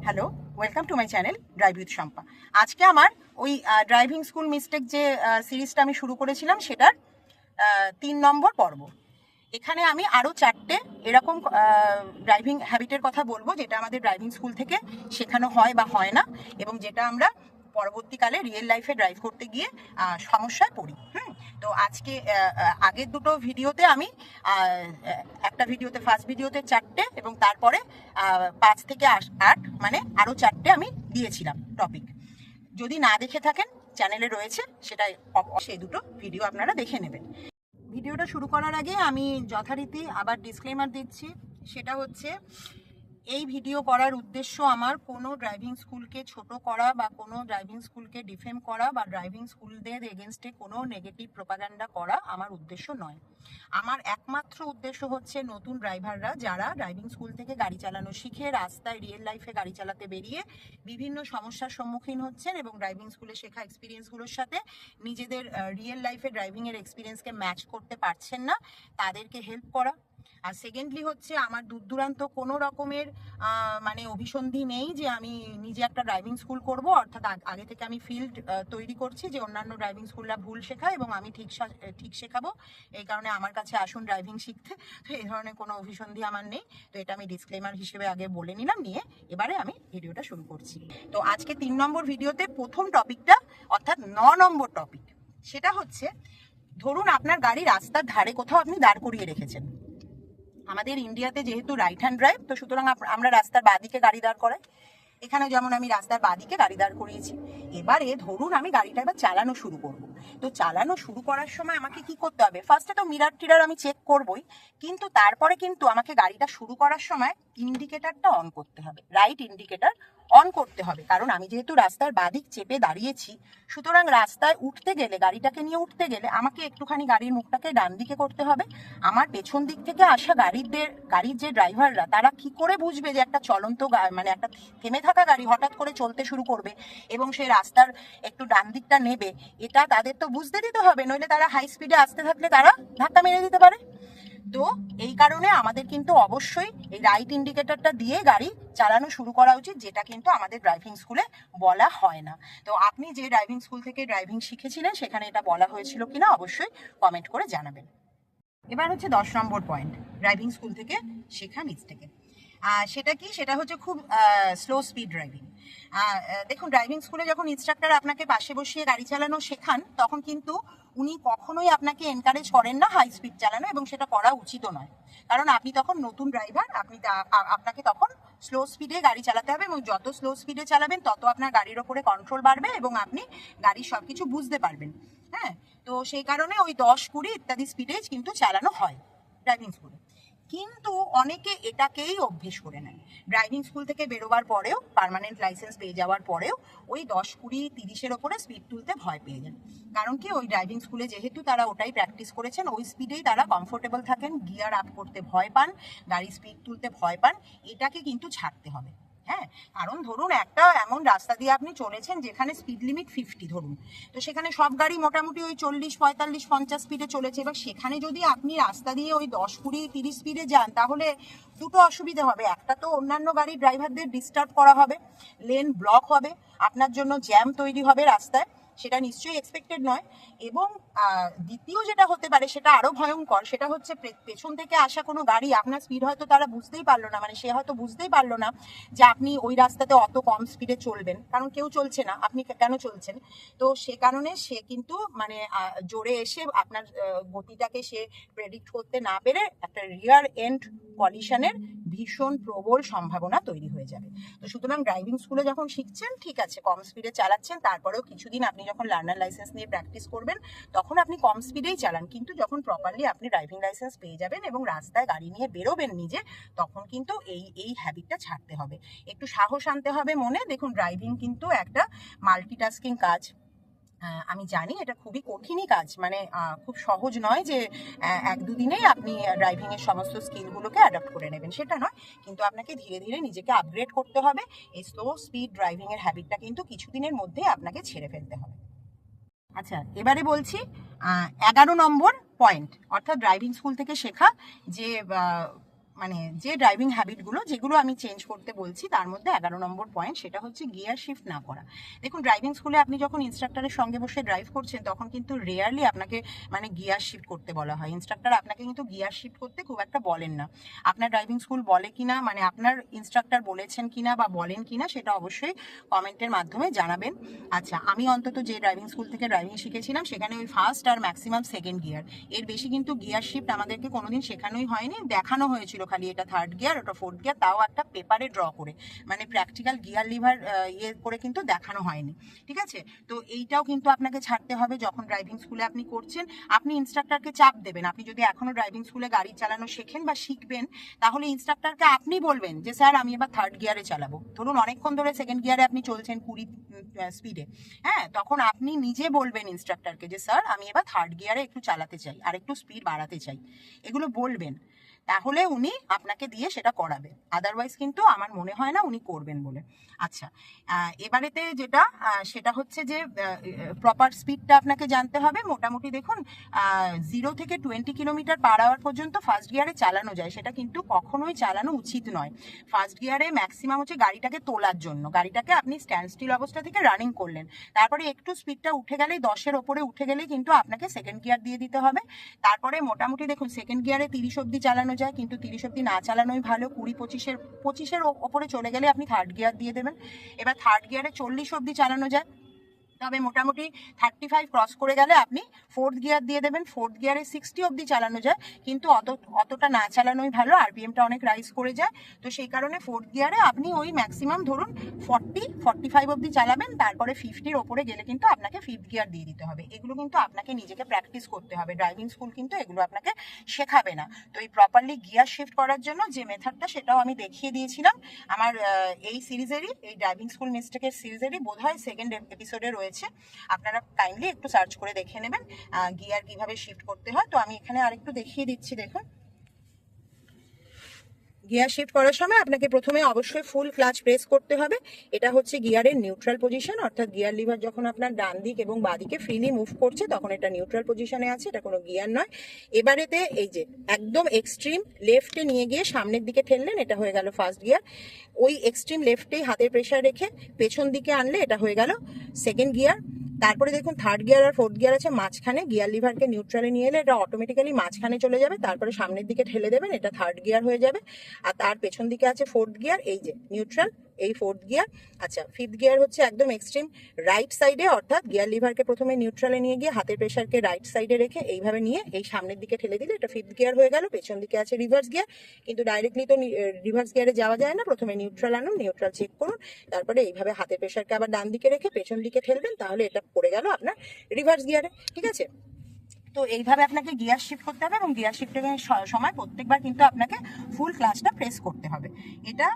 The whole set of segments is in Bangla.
Hello, welcome to my channel drive with Shampa. আজকে আমার ওই ড্রাইভিং স্কুল মিস্টেক যে সিরিজটা আমি শুরু করেছিলাম সেটার 3 নম্বর পর্ব। এখানে আমি আরও 4টে এরকম ড্রাইভিং হ্যাবিটের কথা বলবো যেটা আমাদের ড্রাইভিং স্কুল থেকে শেখানো হয় বা হয় না, এবং যেটা আমরা পরবর্তীকালে রিয়েল লাইফে ড্রাইভ করতে গিয়ে সমস্যায় পড়ি। তো আজকে আগের দুটো ভিডিওতে আমি একটা ভিডিওতে ফার্স্ট ভিডিওতে 4টে এবং তারপরে 5 থেকে 8 মানে আরও 4টে আমি দিয়েছিলাম টপিক। যদি না দেখে থাকেন চ্যানেলে রয়েছে, সেটা সেই দুটো ভিডিও আপনারা দেখে নেবেন। ভিডিওটা শুরু করার আগে আমি যথারীতি আবার ডিসক্লেমার দিচ্ছি, সেটা হচ্ছে এই ভিডিও করার উদ্দেশ্য আমার কোনো ড্রাইভিং স্কুলকে ছোট করা বা কোনো ড্রাইভিং স্কুলকে ডিফেম করা বা ড্রাইভিং স্কুলদের এগেনস্টে কোনো নেগেটিভ প্রোপাগান্ডা করা আমার উদ্দেশ্য নয়। আমার একমাত্র উদ্দেশ্য হচ্ছে নতুন ড্রাইভাররা যারা ড্রাইভিং স্কুল থেকে গাড়ি চালানো শিখে রাস্তায় রিয়েল লাইফে গাড়ি চালাতে বেরিয়ে বিভিন্ন সমস্যার সম্মুখীন হচ্ছেন এবং ড্রাইভিং স্কুলে শেখা এক্সপিরিয়েন্সগুলোর সাথে নিজেদের রিয়েল লাইফে ড্রাইভিংয়ের এক্সপিরিয়েন্সকে ম্যাচ করতে পারছেন না, তাদেরকে হেল্প করা। আর সেকেন্ডলি হচ্ছে আমার দূর দূরান্ত কোনো রকমের মানে অভিসন্ধি নেই যে আমি নিজে একটা ড্রাইভিং স্কুল করব, অর্থাৎ আগে থেকে আমি ফিল্ড তৈরি করছি যে অন্যান্য ড্রাইভিং স্কুলরা ভুল শেখায় এবং আমি ঠিক শেখাবো, এই কারণে আমার কাছে আসুন ড্রাইভিং শিখতে। তো এই ধরনের কোনো অভিসন্ধি আমার নেই। তো এটা আমি ডিসক্লেমার হিসেবে আগে বলে নিলাম, নিয়ে এবারে আমি ভিডিওটা শুরু করছি। তো আজকে 3 নম্বর ভিডিওতে প্রথম টপিকটা, অর্থাৎ 9 নম্বর টপিক, সেটা হচ্ছে ধরুন আপনার গাড়ি রাস্তার ধারে কোথাও আপনি দাঁড় করিয়ে রেখেছেন। আমাদের ইন্ডিয়াতে যেহেতু রাইট হ্যান্ড ড্রাইভ, তো সুতরাং আমরা রাস্তার বাঁদিকে গাড়ি দাঁড় করাই। এখানে যেমন আমি রাস্তার বাঁদিকে গাড়ি দাঁড় করিয়েছি। এবারে ধরুন আমি গাড়িটা এবার চালানো শুরু করব। তো চালানো শুরু করার সময় আমাকে কি করতে হবে? ফার্স্টে তো মিরার টিরার আমি চেক করবই, কিন্তু তারপরে কিন্তু আমাকে গাড়িটা শুরু করার সময় ইন্ডিকেটারটা অন করতে হবে, রাইট ইন্ডিকেটার অন করতে হবে। কারণ আমি যেহেতু রাস্তার বাঁদিক চেপে দাঁড়িয়েছি, সুতরাং রাস্তায় উঠতে গেলে, গাড়িটাকে নিয়ে উঠতে গেলে আমাকে একটুখানি গাড়ির মুখটাকে ডান দিকে করতে হবে। আমার পেছন দিক থেকে আসা গাড়ির যে ড্রাইভাররা, তারা কি করে বুঝবে যে একটা চলন্ত মানে একটা থেমে থাকা গাড়ি হঠাৎ করে চলতে শুরু করবে এবং সেই রাস্তার একটু ডান দিকটা নেবে? এটা তাদের তো বুঝতে দিতে হবে, নইলে তারা হাই স্পিডে আসতে থাকলে তারা ধাক্কা মেরে দিতে পারে। তো এই কারণে আমাদের কিন্তু অবশ্যই এই রাইট ইন্ডিকেটরটা দিয়ে গাড়ি চালানো শুরু করা উচিত, যেটা কিন্তু আমাদের ড্রাইভিং স্কুলে বলা হয় না। তো আপনি যে ড্রাইভিং স্কুল থেকে ড্রাইভিং শিখেছিলেন সেখানে এটা বলা হয়েছিল কিনা অবশ্যই কমেন্ট করে জানাবেন। এবার হচ্ছে 10 নম্বর পয়েন্ট, ড্রাইভিং স্কুল থেকে শেখা মিস্টেকে। সেটা কি? সেটা হচ্ছে খুব স্লো স্পিড ড্রাইভিং। দেখুন, ড্রাইভিং স্কুলে যখন ইনস্ট্রাক্টর আপনাকে পাশে বসিয়ে গাড়ি চালানো শেখান, তখন কিন্তু উনি কখনোই আপনাকে এনকারেজ করেন না হাই স্পিড চালানো, এবং সেটা করা উচিতও নয়। কারণ আপনি তখন নতুন ড্রাইভার, আপনাকে তখন স্লো স্পিডে গাড়ি চালাতে হবে, এবং যত স্লো স্পিডে চালাবেন তত আপনার গাড়ির ওপরে কন্ট্রোল বাড়বে এবং আপনি গাড়ির সবকিছু বুঝতে পারবেন। হ্যাঁ, তো সেই কারণে ওই 10-20 ইত্যাদি স্পিডে কিন্তু চালানো হয় ড্রাইভিং স্কুলে। কিন্তু অনেকে এটাকেই অভ্যেস করে নেয়। ড্রাইভিং স্কুল থেকে বেরোবার পরেও, পার্মানেন্ট লাইসেন্স পেয়ে যাওয়ার পরেও ওই 10-20-30-এর ওপরে স্পিড তুলতে ভয় পেয়ে যান। কারণ কি, ওই ড্রাইভিং স্কুলে যেহেতু তারা ওটাই প্র্যাকটিস করেছেন, ওই স্পিডেই তারা কমফোর্টেবল থাকেন, গিয়ার আপ করতে ভয় পান, গাড়ির স্পিড তুলতে ভয় পান। এটাকে কিন্তু ছাড়তে হবে। হ্যাঁ, কারণ ধরুন একটা এমন রাস্তা দিয়ে আপনি চলেছেন যেখানে স্পিড লিমিট 50 ধরুন, তো সেখানে সব গাড়ি মোটামুটি ওই 40-45-50 স্পিডে চলেছে। এবার সেখানে যদি আপনি রাস্তা দিয়ে ওই 10-20-30 স্পিডে যান, তাহলে দুটো অসুবিধা হবে। একটা তো অন্যান্য গাড়ির ড্রাইভারদের ডিস্টার্ব করা হবে, লেন ব্লক হবে, আপনার জন্য জ্যাম তৈরি হবে রাস্তায়, সেটা নিশ্চয়ই এক্সপেক্টেড নয়। এবং দ্বিতীয় যেটা হতে পারে, সেটা আরো ভয়ঙ্কর, সেটা হচ্ছে পেছন থেকে আসা কোনো গাড়ি আপনার স্পিড হয়তো তারা বুঝতেই পারলো না, মানে সে হয়তো বুঝতেই পারলো না যে আপনি ওই রাস্তাতে অত কম স্পিডে চলবেন, কারণ কেউ চলছে না, আপনি কেন চলছেন। তো সে কারণে সে কিন্তু মানে জোরে এসে আপনার গতিটাকে সে প্রেডিক্ট করতে না পেরে একটা রিয়ার এন্ড কলিশনের ভীষণ প্রবল সম্ভাবনা তৈরি হয়ে যাবে। তো সুতরাং ড্রাইভিং স্কুলে যখন শিখছেন, ঠিক আছে কম স্পিডে চালাচ্ছেন, তারপরেও কিছুদিন আপনি যখন লার্নার লাইসেন্স নিয়ে প্র্যাকটিস করবেন তখন আপনি কম স্পিডেই চালান, কিন্তু যখন প্রপারলি আপনি ড্রাইভিং লাইসেন্স পেয়ে যাবেন এবং রাস্তায় গাড়ি নিয়ে বেরোবেন নিজে, তখন কিন্তু এই হ্যাবিটটা ছাড়তে হবে, একটু সাহস আনতে হবে মনে। দেখুন, ড্রাইভিং কিন্তু একটা মাল্টিটাস্কিং কাজ। আমি জানি এটা খুবই কঠিনই কাজ, মানে খুব সহজ নয় যে 1-2 দিনেই আপনি ড্রাইভিং এর সমস্ত স্কিলগুলোকে অ্যাডাপ্ট করে নেবেন, সেটা নয়। কিন্তু আপনাকে ধীরে ধীরে নিজেকে আপগ্রেড করতে হবে। এই স্লো স্পিড ড্রাইভিং এর হ্যাবিটটা কিন্তু কিছুদিনের মধ্যেই আপনাকে ছেড়ে ফেলতে হবে। আচ্ছা, এবারে বলছি 11 নম্বর পয়েন্ট, অর্থাৎ ড্রাইভিং স্কুল থেকে শেখা যে মানে যে ড্রাইভিং হ্যাবিটগুলো যেগুলো আমি চেঞ্জ করতে বলছি তার মধ্যে 11 নম্বর পয়েন্ট সেটা হচ্ছে গিয়ার শিফট না করা। দেখুন ড্রাইভিং স্কুলে আপনি যখন ইনস্ট্রাক্টরের সঙ্গে বসে ড্রাইভ করছেন তখন কিন্তু রেয়ারলি আপনাকে মানে গিয়ার শিফট করতে বলা হয়। ইনস্ট্রাক্টর আপনাকে কিন্তু গিয়ার শিফট করতে খুব একটা বলেন না। আপনার ড্রাইভিং স্কুল বলে কিনা, মানে আপনার ইনস্ট্রাক্টর বলেছেন কিনা বা বলেন কিনা সেটা অবশ্যই কমেন্টের মাধ্যমে জানাবেন। আচ্ছা, আমি অন্তত যে ড্রাইভিং স্কুল থেকে ড্রাইভিং শিখেছিলাম সেখানে ওই ফার্স্ট আর ম্যাক্সিমাম সেকেন্ড গিয়ার, এর বেশি কিন্তু গিয়ার শিফট আমাদেরকে কোনোদিন শেখানোই হয়নি। দেখানো হয়েছিল খালি এটা থার্ড গিয়ার, ওটা ফোর্থ গিয়ার, তাও একটা পেপারে ড্র করে, মানে প্র্যাকটিক্যাল গিয়ার লিভার ইয়ে করে কিন্তু দেখানো হয়নি। ঠিক আছে, তো এইটাও কিন্তু আপনাকে ছাড়তে হবে। যখন ড্রাইভিং স্কুলে আপনি করছেন আপনি ইনস্ট্রাক্টরকে চাপ দেবেন। আপনি যদি এখনো ড্রাইভিং স্কুলে গাড়ি চালানো শেখেন বা শিখবেন তাহলে ইনস্ট্রাক্টরকে আপনি বলবেন যে স্যার আমি এবার থার্ড গিয়ারে চালাবো। ধরুন অনেকক্ষণ ধরে সেকেন্ড গিয়ারে আপনি চলছেন 20 স্পিডে, হ্যাঁ, তখন আপনি নিজে বলবেন ইনস্ট্রাক্টরকে যে স্যার আমি এবার থার্ড গিয়ারে একটু চালাতে চাই আর একটু স্পিড বাড়াতে চাই, এগুলো বলবেন। তাহলে উনি আপনাকে দিয়ে সেটা করাবে, আদারওয়াইজ কিন্তু আমার মনে হয় না উনি করবেন বলে। আচ্ছা, এবারেতে যেটা সেটা হচ্ছে যে প্রপার স্পিডটা আপনাকে জানতে হবে। মোটামুটি দেখুন 0 থেকে 20 কিলোমিটার পার আওয়ার পর্যন্ত ফার্স্ট গিয়ারে চালানো যায়, সেটা কিন্তু কখনোই চালানো উচিত নয়। ফার্স্ট গিয়ারে ম্যাক্সিমাম হচ্ছে গাড়িটাকে তোলার জন্য, গাড়িটাকে আপনি স্ট্যান্ড স্টিল অবস্থা থেকে রানিং করলেন, তারপরে একটু স্পিডটা উঠে গেলেই 10-এর ওপরে উঠে গেলেই কিন্তু আপনাকে সেকেন্ড গিয়ার দিয়ে দিতে হবে। তারপরে মোটামুটি দেখুন সেকেন্ড গিয়ারে 30 অব্দি চালানো যায়, কিন্তু 30 অব্দি না চালানোই ভালো। 20-25-এর ওপরে চলে গেলে আপনি থার্ড গিয়ার দিয়ে দেবেন। এবার থার্ড গিয়ারে 40 অব্দি চালানো যায়, তবে মোটামুটি 35 ক্রস করে গেলে আপনি ফোর্থ গিয়ার দিয়ে দেবেন। ফোর্থ গিয়ারে 60 অব্দি চালানো যায়, কিন্তু অতটা না চালানোই ভালো, আরপিএমটা অনেক রাইজ করে যায়। তো সেই কারণে ফোর্থ গিয়ারে আপনি ওই ম্যাক্সিমাম ধরুন 40-45 অব্দি চালাবেন, তারপরে 50-র ওপরে গেলে কিন্তু আপনাকে ফিফথ গিয়ার দিয়ে দিতে হবে। এগুলো কিন্তু আপনাকে নিজেকে প্র্যাকটিস করতে হবে, ড্রাইভিং স্কুল কিন্তু এগুলো আপনাকে শেখাবে না। তো এই প্রপারলি গিয়ার শিফট করার জন্য যে মেথডটা সেটাও আমি দেখিয়ে দিয়েছিলাম আমার এই সিরিজেরই, এই ড্রাইভিং স্কুল মিস্টেকের সিরিজেরই বোধহয় সেকেন্ড এপিসোডে রয়েছে। আপনারা কাইন্ডলি একটু সার্চ করে দেখে নেবেন গিয়ার কিভাবে শিফট করতে হয়। তো আমি এখানে আরেকটু দেখিয়ে দিচ্ছি। দেখুন গিয়ার শিফট করার সময় আপনাকে প্রথমে অবশ্যই ফুল ক্লাচ প্রেস করতে হবে। এটা হচ্ছে গিয়ারের নিউট্রাল পজিশন, অর্থাৎ গিয়ার লিভার যখন আপনার ডান দিক এবং বাঁ দিকে ফ্রিলি মুভ করছে তখন এটা নিউট্রাল পজিশনে আছে, এটা কোনো গিয়ার নয়। এবারেতে এই যে একদম এক্সট্রিম লেফটে নিয়ে গিয়ে সামনের দিকে ঠেললেন, এটা হয়ে গেল ফার্স্ট গিয়ার। ওই এক্সট্রিম লেফটেই হাতের প্রেশার রেখে পেছন দিকে আনলে এটা হয়ে গেল সেকেন্ড গিয়ার। তারপরে দেখুন থার্ড গিয়ার আর ফোর্থ গিয়ার আছে মাঝখানে, গিয়ার লিভারকে নিউট্রালে নিয়ে এলে এটা অটোমেটিক্যালি মাঝখানে চলে যাবে, তারপরে সামনের দিকে ঠেলে দেবেন, এটা থার্ড গিয়ার হয়ে যাবে। আর তার পেছন দিকে আছে ফোর্থ গিয়ার, এই যে নিউট্রাল, এই ফোর্থ গিয়ার। আচ্ছা, ফিফথ গিয়ার হচ্ছে একদম এক্সট্রিম রাইট সাইডে, অর্থাৎ গিয়ার লিভারকে প্রথমে নিউট্রালে নিয়ে গিয়ে হাতের প্রেশারকে রাইট সাইডে রেখে এইভাবে নিয়ে এই সামনের দিকে ঠেলে দিলে এটা ফিফথ গিয়ার হয়ে গেল। পেছন দিকে আছে রিভার্স গিয়ার, কিন্তু ডাইরেক্টলি তো রিভার্স গিয়ারে যাওয়া যায় না, প্রথমে নিউট্রাল আনুন, নিউট্রাল চেক করুন, তারপরে এইভাবে হাতের প্রেশারকে আবার ডান দিকে রেখে পেছন দিকে ঠেলবেন, তাহলে এটা পড়ে গেল আপনার রিভার্স গিয়ারে। ঠিক আছে, তো এইভাবে আপনাকে গিয়ার শিফট করতে হবে এবং গিয়ার শিফটের সময় প্রত্যেকবার কিন্তু আপনাকে ফুল ক্লাচটা প্রেস করতে হবে। এটা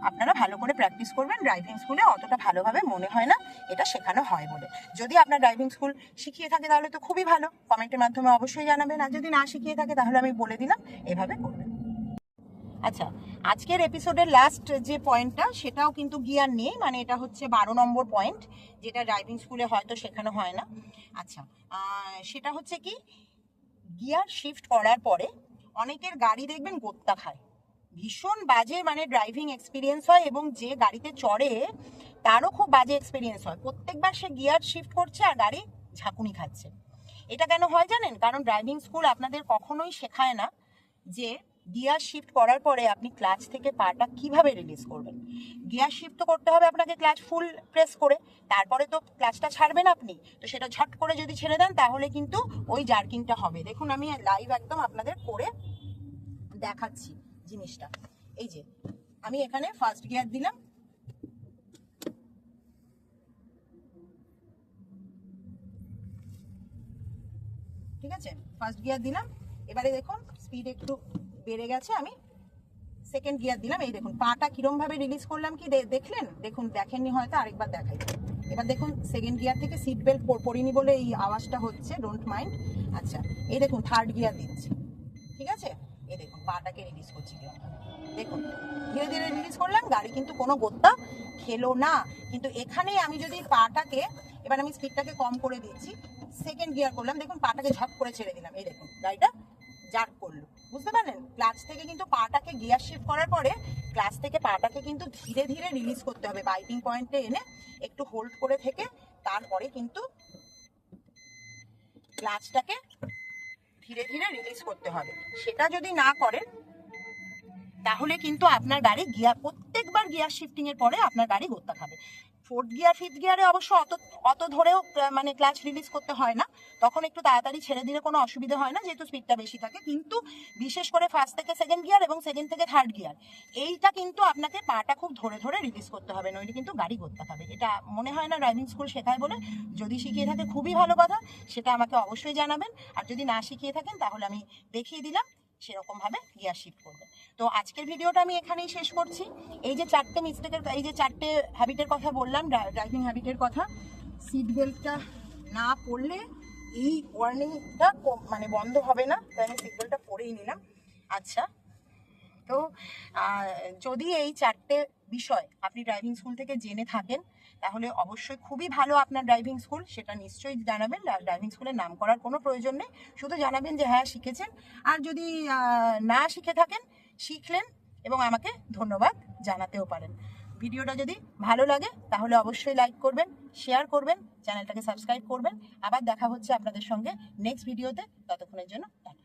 আপনারা ভালো করে প্র্যাকটিস করবেন, ড্রাইভিং স্কুলে অতটা ভালোভাবে মনে হয় না এটা শেখানো হয় বলে। যদি আপনার ড্রাইভিং স্কুল শিখিয়ে থাকে তাহলে তো খুবই ভালো, কমেন্টের মাধ্যমে অবশ্যই জানাবেন, আর যদি না শিখিয়ে থাকে তাহলে আমি বলে দিলাম এভাবে করবেন। আচ্ছা, আজকের এপিসোডের লাস্ট যে পয়েন্টটা সেটাও কিন্তু গিয়ার নিয়ে, মানে এটা হচ্ছে 12 নম্বর পয়েন্ট, যেটা ড্রাইভিং স্কুলে হয়তো শেখানো হয় না। আচ্ছা, সেটা হচ্ছে কি, গিয়ার শিফট করার পরে অনেকের গাড়ি দেখবেন গোত্তা খায়, ভীষণ বাজে মানে ড্রাইভিং এক্সপিরিয়েন্স হয়, এবং যে গাড়িতে চড়ে তারও খুব বাজে এক্সপিরিয়েন্স হয়। প্রত্যেকবার সে গিয়ার শিফট করছে আর গাড়ি ঝাঁকুনি খাচ্ছে। এটা কেন হয় জানেন? কারণ ড্রাইভিং স্কুল আপনাদের কখনোই শেখায় না যে গিয়ার শিফট করার পরে আপনি ক্লাচ থেকে পাটা কিভাবে রিলিজ করবেন। গিয়ার শিফট তো করতে হবে আপনাকে ক্লাচ ফুল প্রেস করে, তারপরে তো ক্লাচটা ছাড়বেন আপনি, তো সেটা ঝট করে যদি ছেড়ে দেন তাহলে কিন্তু ওই জার্কিংটা হবে। দেখুন আমি লাইভ একদম আপনাদের করে দেখাচ্ছি জিনিসটা। এই যে আমি এখানে ফার্স্ট গিয়ার দিলাম, ঠিক আছে, ফার্স্ট গিয়ার দিলাম, এবারে দেখুন স্পিড একটু বেড়ে গেছে, আমি সেকেন্ড গিয়ার দিলাম, এই দেখুন পাটা কিরম ভাবে রিলিজ করলাম, কি দেখলেন? দেখুন দেখেননি হয়তো, আরেকবার দেখাই। এবার দেখুন সেকেন্ড গিয়ার থেকে সিট বেল্ট পরিনি বলে এই আওয়াজটা হচ্ছে, ডোন্ট মাইন্ড। আচ্ছা, এই দেখুন থার্ড গিয়ার দিচ্ছি, ঠিক আছে, এই দেখুন পাটাকে রিলিজ করছি, দেখুন ধীরে ধীরে রিলিজ করলাম, গাড়ি কিন্তু কোনো গোত্তা খেলো না। কিন্তু এখানে আমি যদি পাটাকে, এবার আমি স্পিডটাকে কম করে দিচ্ছি, সেকেন্ড গিয়ার করলাম, দেখুন পাটাকে ঝপ করে ছেড়ে দিলাম, এই দেখুন গাড়িটা জার্ক করলো, বুঝতে পারলেন? ক্লাচ থেকে কিন্তু পাটাকে গিয়ার শিফট করার পরে ক্লাচ থেকে পাটাকে কিন্তু ধীরে ধীরে রিলিজ করতে হবে, বাইটিং পয়েন্টে এনে একটু হোল্ড করে থেকে তারপরে কিন্তু ক্লাচটাকে ধীরে ধীরে রিলিজ করতে হবে। সেটা যদি না করেন তাহলে কিন্তু আপনার গাড়ি প্রত্যেকবার গিয়ার শিফটিং এর পরে আপনার গাড়ি গোত্তা খাবে। ফোর্থ গিয়ার ফিফথ গিয়ারে অবশ্য অত ধরেও মানে ক্লাচ রিলিজ করতে হয় না, তখন একটু তাড়াতাড়ি ছেড়ে দিলে কোনো অসুবিধা হয় না, যেহেতু স্পিডটা বেশি থাকে। কিন্তু বিশেষ করে ফার্স্ট থেকে সেকেন্ড গিয়ার এবং সেকেন্ড থেকে থার্ড গিয়ার, এইটা কিন্তু আপনাকে পাটা খুব ধরে ধরে রিলিজ করতে হবে, নইলে কিন্তু গাড়ি গোত্তা খাবে। এটা মনে হয় না ড্রাইভিং স্কুল শেখায় বলে, যদি শিখিয়ে থাকে খুবই ভালো কথা, সেটা আমাকে অবশ্যই জানাবেন। আর যদি না শিখিয়ে থাকেন তাহলে আমি দেখিয়ে দিলাম সেরকম ভাবে গিয়ার শিফট করবে। তো আজকের ভিডিওটা আমি এখানেই শেষ করছি। এই যে চারটে মিস্টেকের, এই যে চারটে হ্যাবিটের কথা বললাম, ড্রাইভিং হ্যাবিটের কথা, সিট বেল্টটা না পরলে এই ওয়ার্নিংটা মানে বন্ধ হবে না, তাই আমি সিট বেল্টটা পরেই নিলাম। আচ্ছা, তো যদি এই চারটে বিষয় আপনি ড্রাইভিং স্কুল থেকে জেনে থাকেন তাহলে অবশ্যই খুবই ভালো আপনার ড্রাইভিং স্কুল, সেটা নিশ্চয়ই জানাবেন। ড্রাইভিং স্কুলের নাম করার কোনো প্রয়োজন নেই, শুধু জানাবেন যে হ্যাঁ শিখেছেন। আর যদি না শিখে থাকেন, শিখলেন এবং আমাকে ধন্যবাদ জানাতেও পারেন। ভিডিওটা যদি ভালো লাগে তাহলে অবশ্যই লাইক করবেন, শেয়ার করবেন, চ্যানেলটাকে সাবস্ক্রাইব করবেন। আবার দেখা হচ্ছে আপনাদের সঙ্গে নেক্সট ভিডিওতে, ততক্ষণের জন্য টাটা।